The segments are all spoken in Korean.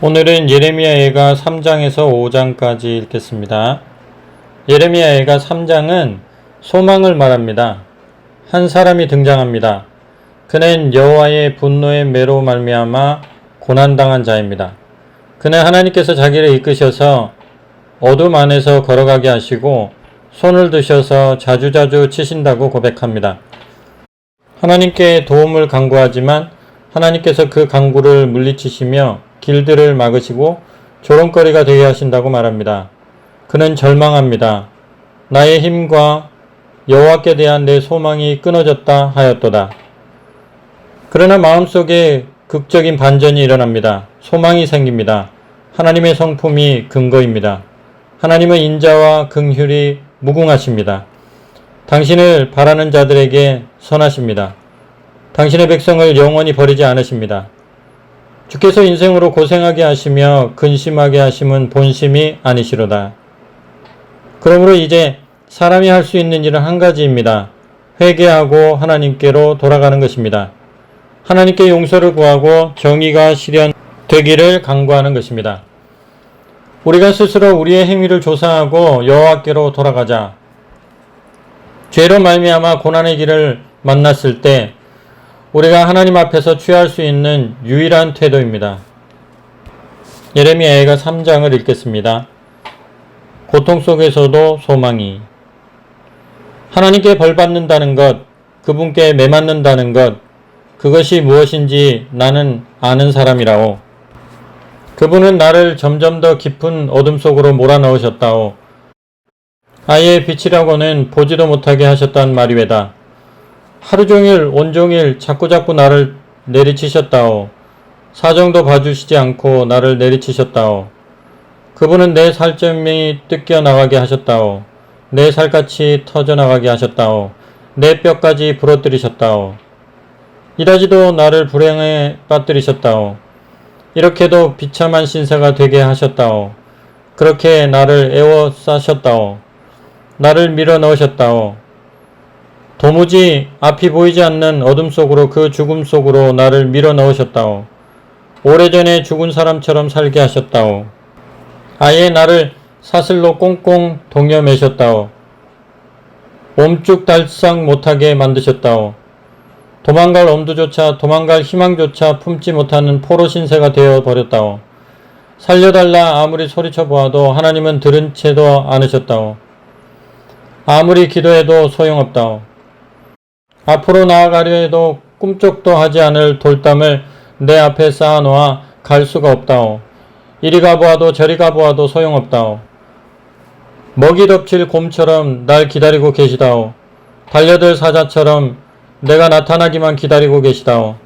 오늘은 예레미야애가 3장에서 5장까지 읽겠습니다. 예레미야애가 3장은 소망을 말합니다. 한 사람이 등장합니다. 그는 여호와의 분노의 매로 말미암아 고난당한 자입니다. 그는 하나님께서 자기를 이끄셔서 어둠 안에서 걸어가게 하시고 손을 드셔서 자주자주 치신다고 고백합니다. 하나님께 도움을 간구하지만 하나님께서 그 간구를 물리치시며 길들을 막으시고 조롱거리가 되게 하신다고 말합니다. 그는 절망합니다. 나의 힘과 여호와께 대한 내 소망이 끊어졌다 하였도다. 그러나 마음속에 극적인 반전이 일어납니다. 소망이 생깁니다. 하나님의 성품이 근거입니다. 하나님은 인자와 긍휼이 무궁하십니다. 당신을 바라는 자들에게 선하십니다. 당신의 백성을 영원히 버리지 않으십니다. 주께서 인생으로 고생하게 하시며 근심하게 하심은 본심이 아니시로다. 그러므로 이제 사람이 할 수 있는 일은 한 가지입니다. 회개하고 하나님께로 돌아가는 것입니다. 하나님께 용서를 구하고 정의가 실현되기를 간구하는 것입니다. 우리가 스스로 우리의 행위를 조사하고 여호와께로 돌아가자. 죄로 말미암아 고난의 길을 만났을 때 우리가 하나님 앞에서 취할 수 있는 유일한 태도입니다. 예레미야애가 3장을 읽겠습니다. 고통 속에서도 소망이. 하나님께 벌받는다는 것, 그분께 매맞는다는 것, 그것이 무엇인지 나는 아는 사람이라오. 그분은 나를 점점 더 깊은 어둠 속으로 몰아넣으셨다오. 아예 빛이라고는 보지도 못하게 하셨단 말이외다. 하루종일 온종일 자꾸자꾸 나를 내리치셨다오. 사정도 봐주시지 않고 나를 내리치셨다오. 그분은 내 살점이 뜯겨나가게 하셨다오. 내 살갗이 터져나가게 하셨다오. 내 뼈까지 부러뜨리셨다오. 이다지도 나를 불행에 빠뜨리셨다오. 이렇게도 비참한 신세가 되게 하셨다오. 그렇게 나를 애워싸셨다오. 나를 밀어넣으셨다오. 도무지 앞이 보이지 않는 어둠 속으로 그 죽음 속으로 나를 밀어넣으셨다오. 오래전에 죽은 사람처럼 살게 하셨다오. 아예 나를 사슬로 꽁꽁 동여매셨다오. 옴쭉달싹 못하게 만드셨다오. 도망갈 엄두조차 도망갈 희망조차 품지 못하는 포로 신세가 되어버렸다오. 살려달라 아무리 소리쳐 보아도 하나님은 들은 채도 않으셨다오. 아무리 기도해도 소용없다오. 앞으로 나아가려 해도 꿈쩍도 하지 않을 돌담을 내 앞에 쌓아놓아 갈 수가 없다오. 이리 가보아도 저리 가보아도 소용없다오. 먹이 덮칠 곰처럼 날 기다리고 계시다오. 달려들 사자처럼 내가 나타나기만 기다리고 계시다오.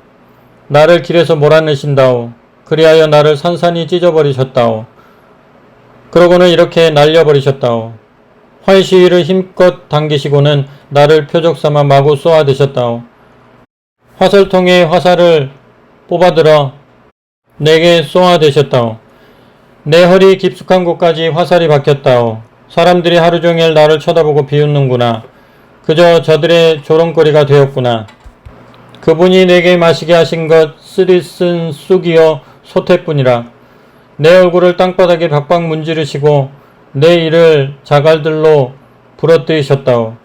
나를 길에서 몰아내신다오. 그리하여 나를 산산이 찢어버리셨다오. 그러고는 이렇게 날려버리셨다오. 활시위를 힘껏 당기시고는 나를 표적 삼아 마구 쏘아드셨다오. 화살통에 화살을 뽑아들어 내게 쏘아대셨다오. 내 허리 깊숙한 곳까지 화살이 박혔다오. 사람들이 하루종일 나를 쳐다보고 비웃는구나. 그저 저들의 조롱거리가 되었구나. 그분이 내게 마시게 하신 것 쓰리쓴 쑥이요 소태뿐이라. 내 얼굴을 땅바닥에 박박 문지르시고 내 이를 자갈들로 부러뜨리셨다오.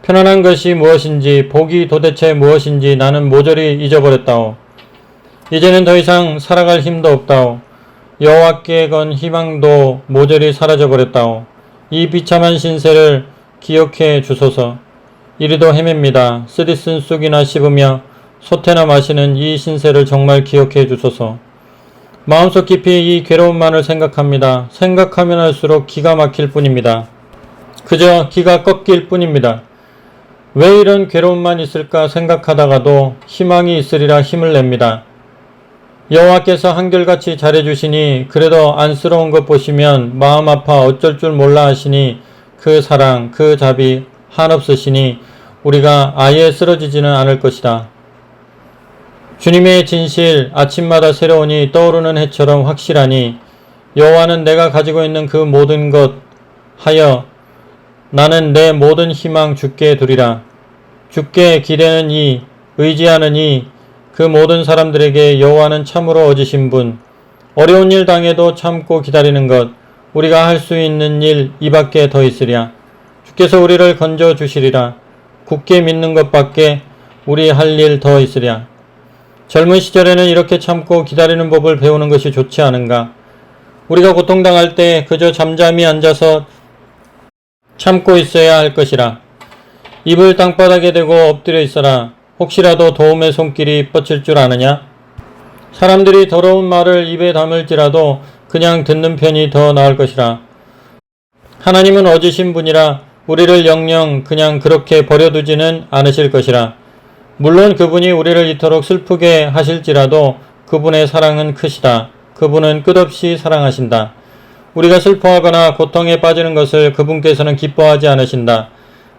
편안한 것이 무엇인지 복이 도대체 무엇인지 나는 모조리 잊어버렸다오. 이제는 더 이상 살아갈 힘도 없다오. 여호와께 건 희망도 모조리 사라져버렸다오. 이 비참한 신세를 기억해 주소서. 이리도 헤맵니다. 쓰리쓴 쑥이나 씹으며 소태나 마시는 이 신세를 정말 기억해 주소서. 마음속 깊이 이 괴로움만을 생각합니다. 생각하면 할수록 기가 막힐 뿐입니다. 그저 기가 꺾일 뿐입니다. 왜 이런 괴로움만 있을까 생각하다가도 희망이 있으리라 힘을 냅니다. 여호와께서 한결같이 잘해주시니 그래도 안쓰러운 것 보시면 마음 아파 어쩔 줄 몰라 하시니 그 사랑 그 자비 한없으시니 우리가 아예 쓰러지지는 않을 것이다. 주님의 진실 아침마다 새로우니 떠오르는 해처럼 확실하니 여호와는 내가 가지고 있는 그 모든 것 하여 나는 내 모든 희망 주께 두리라. 주께 기대는 이 의지하는 이 그 모든 사람들에게 여호와는 참으로 얻으신 분 어려운 일 당해도 참고 기다리는 것, 우리가 할 수 있는 일 이밖에 더 있으랴. 주께서 우리를 건져 주시리라. 굳게 믿는 것밖에 우리 할 일 더 있으랴. 젊은 시절에는 이렇게 참고 기다리는 법을 배우는 것이 좋지 않은가? 우리가 고통당할 때 그저 잠잠히 앉아서 참고 있어야 할 것이라. 입을 땅바닥에 대고 엎드려 있어라. 혹시라도 도움의 손길이 뻗칠 줄 아느냐? 사람들이 더러운 말을 입에 담을지라도 그냥 듣는 편이 더 나을 것이라. 하나님은 어지신 분이라 우리를 영영 그냥 그렇게 버려두지는 않으실 것이라. 물론 그분이 우리를 이토록 슬프게 하실지라도 그분의 사랑은 크시다. 그분은 끝없이 사랑하신다. 우리가 슬퍼하거나 고통에 빠지는 것을 그분께서는 기뻐하지 않으신다.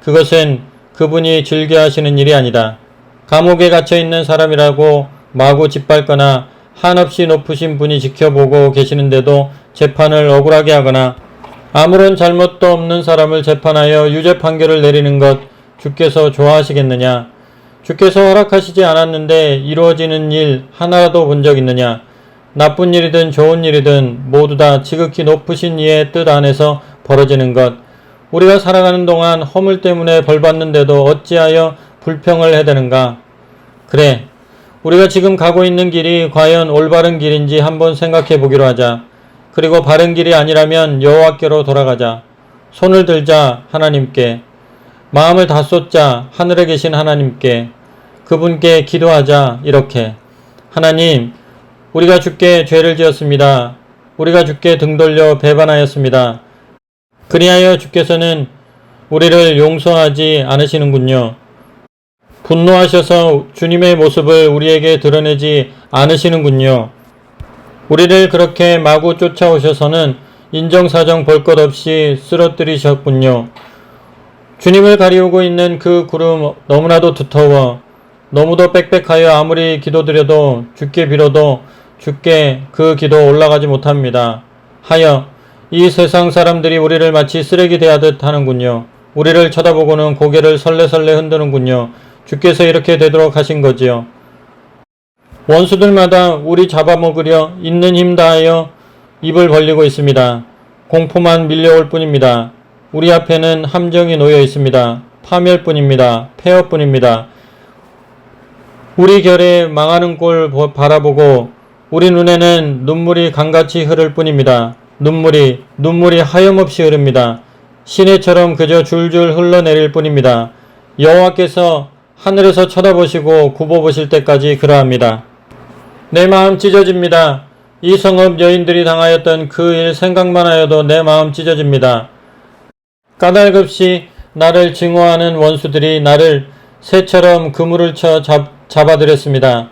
그것은 그분이 즐겨하시는 일이 아니다. 감옥에 갇혀있는 사람이라고 마구 짓밟거나 한없이 높으신 분이 지켜보고 계시는데도 재판을 억울하게 하거나 아무런 잘못도 없는 사람을 재판하여 유죄 판결을 내리는 것 주께서 좋아하시겠느냐? 주께서 허락하시지 않았는데 이루어지는 일 하나라도 본 적 있느냐? 나쁜 일이든 좋은 일이든 모두 다 지극히 높으신 이의 뜻 안에서 벌어지는 것. 우리가 살아가는 동안 허물 때문에 벌받는데도 어찌하여 불평을 해대는가? 그래, 우리가 지금 가고 있는 길이 과연 올바른 길인지 한번 생각해 보기로 하자. 그리고 바른 길이 아니라면 여호와께로 돌아가자. 손을 들자 하나님께. 마음을 다 쏟자 하늘에 계신 하나님께. 그분께 기도하자 이렇게. 하나님, 우리가 주께 죄를 지었습니다. 우리가 주께 등 돌려 배반하였습니다. 그리하여 주께서는 우리를 용서하지 않으시는군요. 분노하셔서 주님의 모습을 우리에게 드러내지 않으시는군요. 우리를 그렇게 마구 쫓아오셔서는 인정사정 볼 것 없이 쓰러뜨리셨군요. 주님을 가리우고 있는 그 구름 너무나도 두터워 너무도 빽빽하여 아무리 기도드려도 주께 빌어도 주께 그 기도 올라가지 못합니다. 하여 이 세상 사람들이 우리를 마치 쓰레기 대하듯 하는군요. 우리를 쳐다보고는 고개를 설레설레 흔드는군요. 주께서 이렇게 되도록 하신 거지요. 원수들마다 우리 잡아먹으려 있는 힘 다하여 입을 벌리고 있습니다. 공포만 밀려올 뿐입니다. 우리 앞에는 함정이 놓여 있습니다. 파멸뿐입니다. 폐허뿐입니다. 우리 결에 망하는 꼴 바라보고 우리 눈에는 눈물이 강같이 흐를 뿐입니다. 눈물이 하염없이 흐릅니다. 시내처럼 그저 줄줄 흘러내릴 뿐입니다. 여호와께서 하늘에서 쳐다보시고 굽어보실 때까지 그러합니다. 내 마음 찢어집니다. 이 성읍 여인들이 당하였던 그 일 생각만 하여도 내 마음 찢어집니다. 까닭없이 나를 증오하는 원수들이 나를 새처럼 그물을 쳐 잡아들였습니다.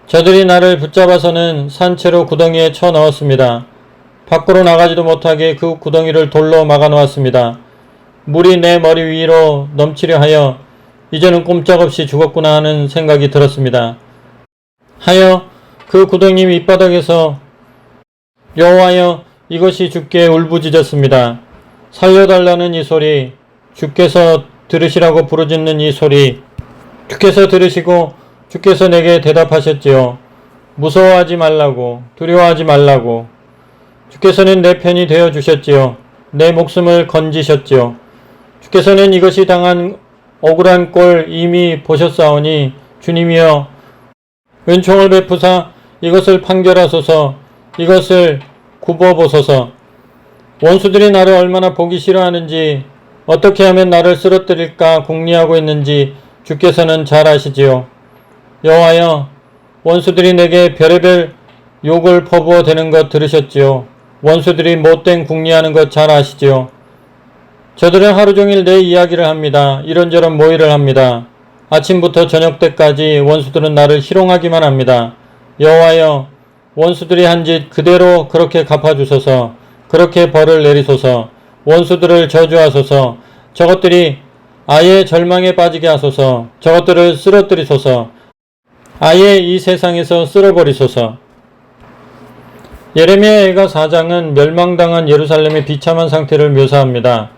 저들이 나를 붙잡아서는 산채로 구덩이에 쳐 넣었습니다. 밖으로 나가지도 못하게 그 구덩이를 돌로 막아 놓았습니다. 물이 내 머리 위로 넘치려 하여 이제는 꼼짝없이 죽었구나 하는 생각이 들었습니다. 하여 그 구덩이 밑바닥에서 여호와여 이것이 주께 울부짖었습니다. 살려달라는 이 소리, 주께서 들으시라고 부르짖는 이 소리, 주께서 들으시고 주께서 내게 대답하셨지요. 무서워하지 말라고, 두려워하지 말라고. 주께서는 내 편이 되어 주셨지요. 내 목숨을 건지셨지요. 주께서는 이것이 당한 억울한 꼴 이미 보셨사오니 주님이여 은총을 베푸사 이것을 판결하소서. 이것을 굽어보소서. 원수들이 나를 얼마나 보기 싫어하는지 어떻게 하면 나를 쓰러뜨릴까 궁리하고 있는지 주께서는 잘 아시지요. 여호와여 원수들이 내게 별의별 욕을 퍼부어 대는 것 들으셨지요. 원수들이 못된 궁리하는 것 잘 아시지요. 저들은 하루 종일 내 이야기를 합니다. 이런저런 모의를 합니다. 아침부터 저녁 때까지 원수들은 나를 희롱하기만 합니다. 여호와여 원수들이 한 짓 그대로 그렇게 갚아주소서. 그렇게 벌을 내리소서. 원수들을 저주하소서. 저것들이 아예 절망에 빠지게 하소서. 저것들을 쓰러뜨리소서. 아예 이 세상에서 쓸어버리소서. 예레미야가 4장은 멸망당한 예루살렘의 비참한 상태를 묘사합니다.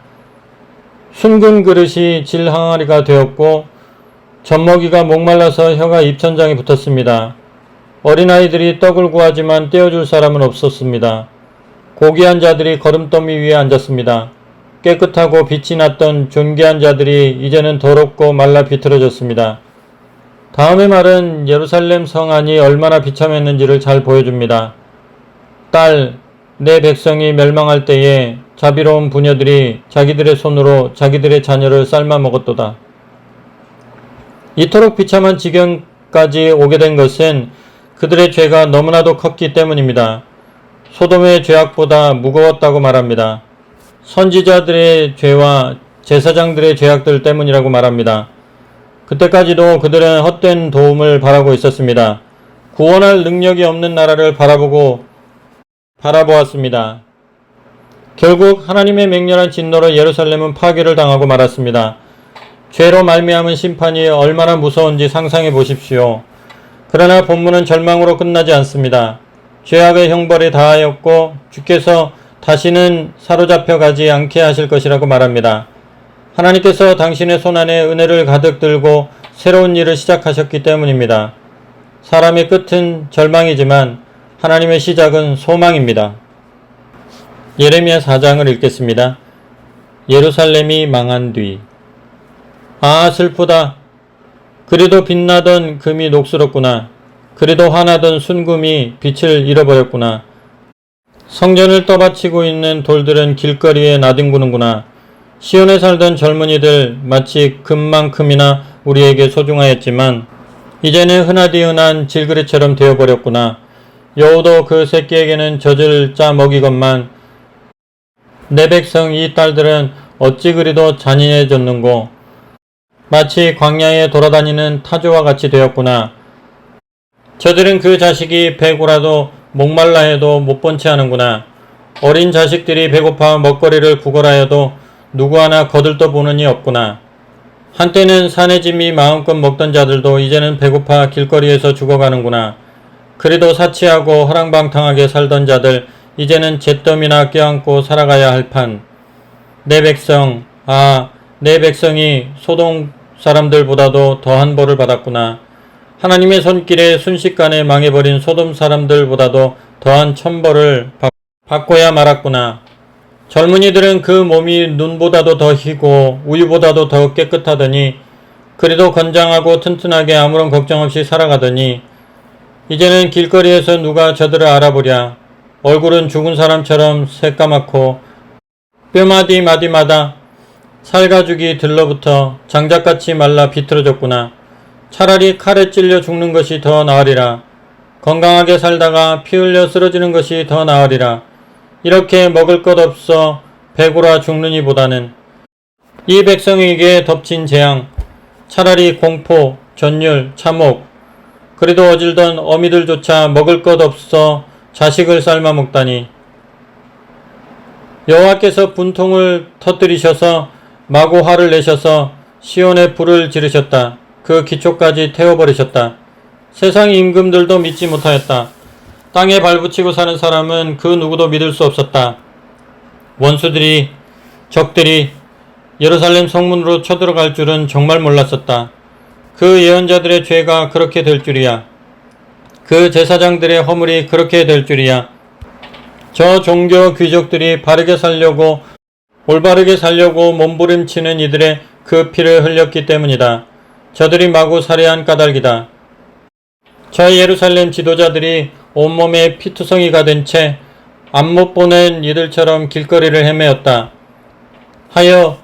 순금 그릇이 질 항아리가 되었고 젖먹이가 목말라서 혀가 입천장에 붙었습니다. 어린아이들이 떡을 구하지만 떼어줄 사람은 없었습니다. 고귀한 자들이 거름더미 위에 앉았습니다. 깨끗하고 빛이 났던 존귀한 자들이 이제는 더럽고 말라 비틀어졌습니다. 다음의 말은 예루살렘 성 안이 얼마나 비참했는지를 잘 보여줍니다. 딸, 내 백성이 멸망할 때에 자비로운 부녀들이 자기들의 손으로 자기들의 자녀를 삶아 먹었도다. 이토록 비참한 지경까지 오게 된 것은 그들의 죄가 너무나도 컸기 때문입니다. 소돔의 죄악보다 무거웠다고 말합니다. 선지자들의 죄와 제사장들의 죄악들 때문이라고 말합니다. 그때까지도 그들은 헛된 도움을 바라고 있었습니다. 구원할 능력이 없는 나라를 바라보았습니다. 결국 하나님의 맹렬한 진노로 예루살렘은 파괴를 당하고 말았습니다. 죄로 말미암은 심판이 얼마나 무서운지 상상해 보십시오. 그러나 본문은 절망으로 끝나지 않습니다. 죄악의 형벌이 다하였고 주께서 다시는 사로잡혀 가지 않게 하실 것이라고 말합니다. 하나님께서 당신의 손안에 은혜를 가득 들고 새로운 일을 시작하셨기 때문입니다. 사람의 끝은 절망이지만 하나님의 시작은 소망입니다. 예레미야 4장을 읽겠습니다. 예루살렘이 망한 뒤. 아, 슬프다. 그리도 빛나던 금이 녹슬었구나. 그리도 환하던 순금이 빛을 잃어버렸구나. 성전을 떠받치고 있는 돌들은 길거리에 나뒹구는구나. 시온에 살던 젊은이들 마치 금만큼이나 우리에게 소중하였지만 이제는 흔하디 흔한 질그릇처럼 되어버렸구나. 여우도 그 새끼에게는 젖을 짜 먹이건만 내 백성 이 딸들은 어찌 그리도 잔인해졌는고. 마치 광야에 돌아다니는 타조와 같이 되었구나. 저들은 그 자식이 배고라도 목말라 해도 못 본 채 하는구나. 어린 자식들이 배고파 먹거리를 구걸하여도 누구 하나 거들떠 보는 이 없구나. 한때는 산의 짐이 마음껏 먹던 자들도 이제는 배고파 길거리에서 죽어가는구나. 그래도 사치하고 허랑방탕하게 살던 자들 이제는 잿더미나 껴안고 살아가야 할 판. 내 백성, 아, 내 백성이 소돔 사람들보다도 더한 벌을 받았구나. 하나님의 손길에 순식간에 망해버린 소돔 사람들보다도 더한 천벌을 받고야 말았구나. 젊은이들은 그 몸이 눈보다도 더 희고 우유보다도 더 깨끗하더니 그래도 건장하고 튼튼하게 아무런 걱정 없이 살아가더니 이제는 길거리에서 누가 저들을 알아보랴. 얼굴은 죽은 사람처럼 새까맣고 뼈마디 마디마다 살가죽이 들러붙어 장작같이 말라 비틀어졌구나. 차라리 칼에 찔려 죽는 것이 더 나으리라. 건강하게 살다가 피 흘려 쓰러지는 것이 더 나으리라. 이렇게 먹을 것 없어 배고라 죽느니 보다는 이 백성에게 덮친 재앙, 차라리 공포, 전율, 참혹, 그래도 어질던 어미들조차 먹을 것 없어 자식을 삶아 먹다니. 여호와께서 분통을 터뜨리셔서 마구 화를 내셔서 시온에 불을 지르셨다. 그 기초까지 태워버리셨다. 세상 임금들도 믿지 못하였다. 땅에 발붙이고 사는 사람은 그 누구도 믿을 수 없었다. 원수들이, 적들이 예루살렘 성문으로 쳐들어갈 줄은 정말 몰랐었다. 그 예언자들의 죄가 그렇게 될 줄이야. 그 제사장들의 허물이 그렇게 될 줄이야. 저 종교 귀족들이 바르게 살려고 올바르게 살려고 몸부림치는 이들의 그 피를 흘렸기 때문이다. 저들이 마구 살해한 까닭이다. 저 예루살렘 지도자들이 온몸에 피투성이가 된 채 안 못 보낸 이들처럼 길거리를 헤매었다. 하여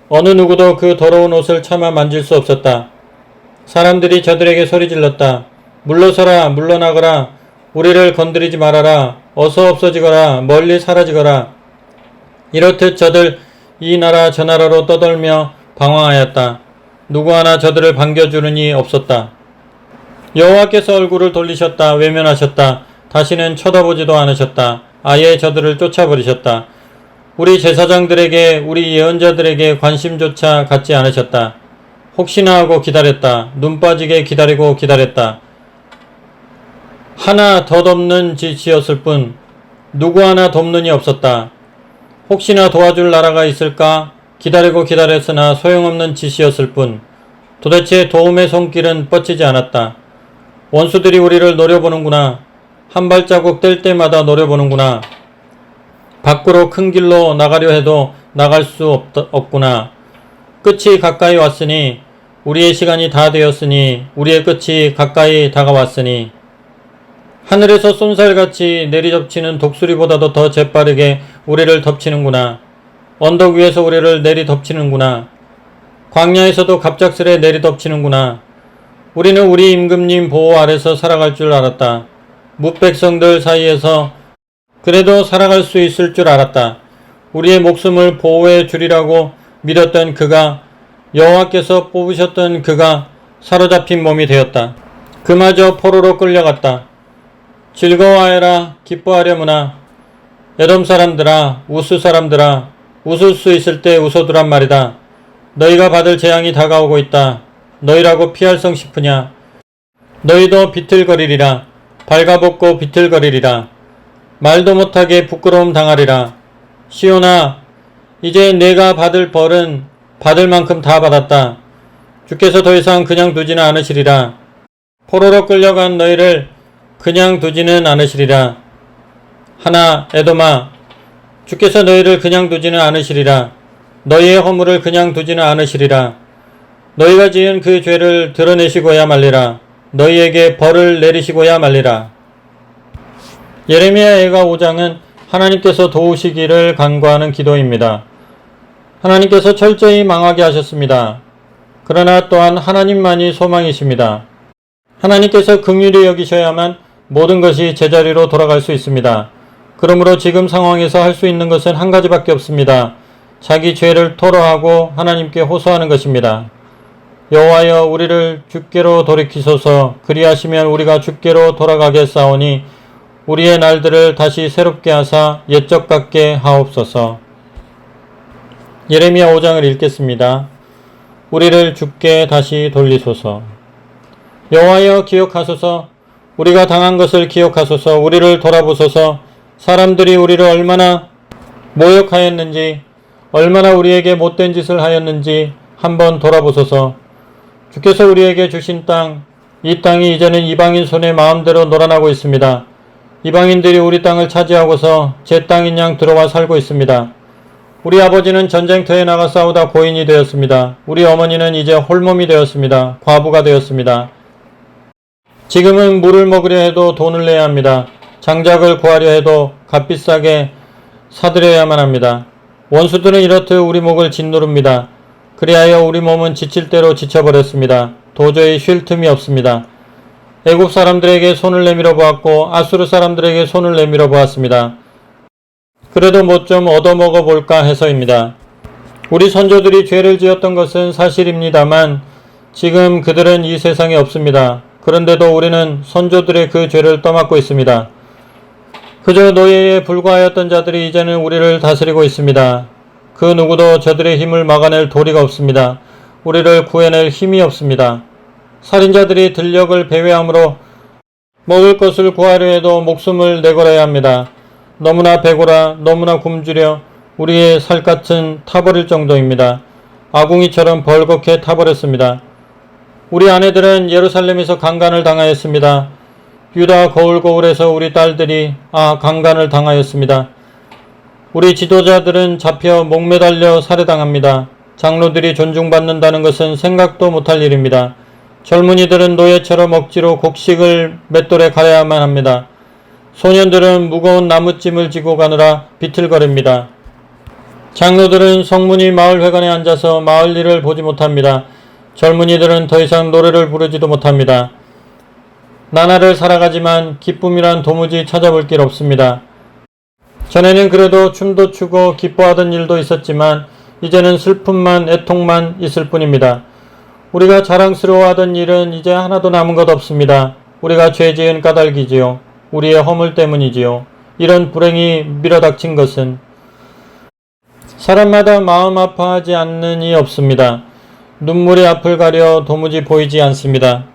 어느 누구도 그 더러운 옷을 차마 만질 수 없었다. 사람들이 저들에게 소리질렀다. 물러서라, 물러나거라, 우리를 건드리지 말아라, 어서 없어지거라, 멀리 사라지거라. 이렇듯 저들 이 나라 저 나라로 떠돌며 방황하였다. 누구 하나 저들을 반겨주는 이 없었다. 여호와께서 얼굴을 돌리셨다. 외면하셨다. 다시는 쳐다보지도 않으셨다. 아예 저들을 쫓아버리셨다. 우리 제사장들에게, 우리 예언자들에게 관심조차 갖지 않으셨다. 혹시나 하고 기다렸다. 눈 빠지게 기다리고 기다렸다. 하나 더 돕는 짓이었을 뿐 누구 하나 돕는이 없었다. 혹시나 도와줄 나라가 있을까 기다리고 기다렸으나 소용없는 짓이었을 뿐 도대체 도움의 손길은 뻗치지 않았다. 원수들이 우리를 노려보는구나. 한 발자국 뗄 때마다 노려보는구나. 밖으로 큰 길로 나가려 해도 나갈 수 없구나. 끝이 가까이 왔으니 우리의 시간이 다 되었으니 우리의 끝이 가까이 다가왔으니 하늘에서 쏜살같이 내리덮치는 독수리보다도 더 재빠르게 우리를 덮치는구나. 언덕 위에서 우리를 내리덮치는구나. 광야에서도 갑작스레 내리덮치는구나. 우리는 우리 임금님 보호 아래서 살아갈 줄 알았다. 뭇백성들 사이에서 그래도 살아갈 수 있을 줄 알았다. 우리의 목숨을 보호해 주리라고 믿었던 그가, 여호와께서 뽑으셨던 그가 사로잡힌 몸이 되었다. 그마저 포로로 끌려갔다. 즐거워하여라, 기뻐하려무나. 에돔 사람들아, 우스 사람들아, 웃을 수 있을 때 웃어두란 말이다. 너희가 받을 재앙이 다가오고 있다. 너희라고 피할성 싶으냐. 너희도 비틀거리리라. 발가벗고 비틀거리리라. 말도 못하게 부끄러움 당하리라. 시온아, 이제 내가 받을 벌은 받을 만큼 다 받았다. 주께서 더 이상 그냥 두지는 않으시리라. 포로로 끌려간 너희를 그냥 두지는 않으시리라. 하나, 에돔아, 주께서 너희를 그냥 두지는 않으시리라. 너희의 허물을 그냥 두지는 않으시리라. 너희가 지은 그 죄를 드러내시고야 말리라. 너희에게 벌을 내리시고야 말리라. 예레미야 애가 5장은 하나님께서 도우시기를 간구하는 기도입니다. 하나님께서 철저히 망하게 하셨습니다. 그러나 또한 하나님만이 소망이십니다. 하나님께서 긍휼히 여기셔야만 모든 것이 제자리로 돌아갈 수 있습니다. 그러므로 지금 상황에서 할 수 있는 것은 한 가지밖에 없습니다. 자기 죄를 토로하고 하나님께 호소하는 것입니다. 여호와여, 우리를 주께로 돌이키소서. 그리하시면 우리가 주께로 돌아가겠사오니 우리의 날들을 다시 새롭게 하사 옛적 같게 하옵소서. 예레미야 5장을 읽겠습니다. 우리를 주께 다시 돌리소서. 여호와여, 기억하소서. 우리가 당한 것을 기억하소서. 우리를 돌아보소서. 사람들이 우리를 얼마나 모욕하였는지, 얼마나 우리에게 못된 짓을 하였는지 한번 돌아보소서. 주께서 우리에게 주신 땅, 이 땅이 이제는 이방인 손에 마음대로 놀아나고 있습니다. 이방인들이 우리 땅을 차지하고서 제 땅인 양 들어와 살고 있습니다. 우리 아버지는 전쟁터에 나가 싸우다 고인이 되었습니다. 우리 어머니는 이제 홀몸이 되었습니다. 과부가 되었습니다. 지금은 물을 먹으려 해도 돈을 내야 합니다. 장작을 구하려 해도 값비싸게 사들여야만 합니다. 원수들은 이렇듯 우리 목을 짓누릅니다. 그리하여 우리 몸은 지칠 대로 지쳐버렸습니다. 도저히 쉴 틈이 없습니다. 애굽 사람들에게 손을 내밀어 보았고 아수르 사람들에게 손을 내밀어 보았습니다. 그래도 뭐 좀 얻어먹어 볼까 해서입니다. 우리 선조들이 죄를 지었던 것은 사실입니다만 지금 그들은 이 세상에 없습니다. 그런데도 우리는 선조들의 그 죄를 떠맡고 있습니다. 그저 노예에 불과하였던 자들이 이제는 우리를 다스리고 있습니다. 그 누구도 저들의 힘을 막아낼 도리가 없습니다. 우리를 구해낼 힘이 없습니다. 살인자들이 들녘을 배회함으로 먹을 것을 구하려 해도 목숨을 내걸어야 합니다. 너무나 배고라, 너무나 굶주려 우리의 살갗은 타버릴 정도입니다. 아궁이처럼 벌겋게 타버렸습니다. 우리 아내들은 예루살렘에서 강간을 당하였습니다. 유다 거울거울에서 우리 딸들이 강간을 당하였습니다. 우리 지도자들은 잡혀 목매달려 살해당합니다. 장로들이 존중받는다는 것은 생각도 못할 일입니다. 젊은이들은 노예처럼 억지로 곡식을 맷돌에 갈아야만 합니다. 소년들은 무거운 나무찜을 지고 가느라 비틀거립니다. 장로들은 성문이 마을회관에 앉아서 마을 일을 보지 못합니다. 젊은이들은 더 이상 노래를 부르지도 못합니다. 나날을 살아가지만 기쁨이란 도무지 찾아볼 길 없습니다. 전에는 그래도 춤도 추고 기뻐하던 일도 있었지만 이제는 슬픔만 애통만 있을 뿐입니다. 우리가 자랑스러워하던 일은 이제 하나도 남은 것 없습니다. 우리가 죄 지은 까닭이지요. 우리의 허물 때문이지요. 이런 불행이 밀어닥친 것은 사람마다 마음 아파하지 않는 이 없습니다. 눈물이 앞을 가려 도무지 보이지 않습니다.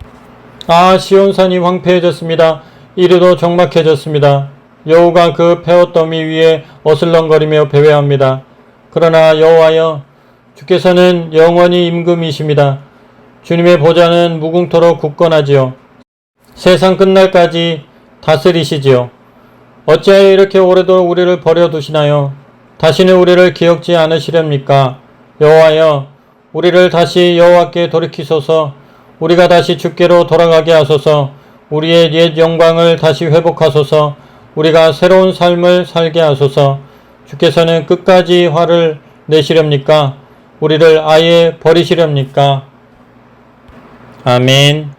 시온산이 황폐해졌습니다. 이리도 적막해졌습니다. 여호가 그 폐허더미 위에 어슬렁거리며 배회합니다. 그러나 여호와여, 주께서는 영원히 임금이십니다. 주님의 보좌는 무궁토록 굳건하지요. 세상 끝날까지 다스리시지요. 어찌하여 이렇게 오래도 우리를 버려두시나요? 다시는 우리를 기억지 않으시렵니까? 여호와여, 우리를 다시 여호와께 돌이키소서. 우리가 다시 주께로 돌아가게 하소서. 우리의 옛 영광을 다시 회복하소서. 우리가 새로운 삶을 살게 하소서. 주께서는 끝까지 화를 내시렵니까? 우리를 아예 버리시렵니까? 아멘.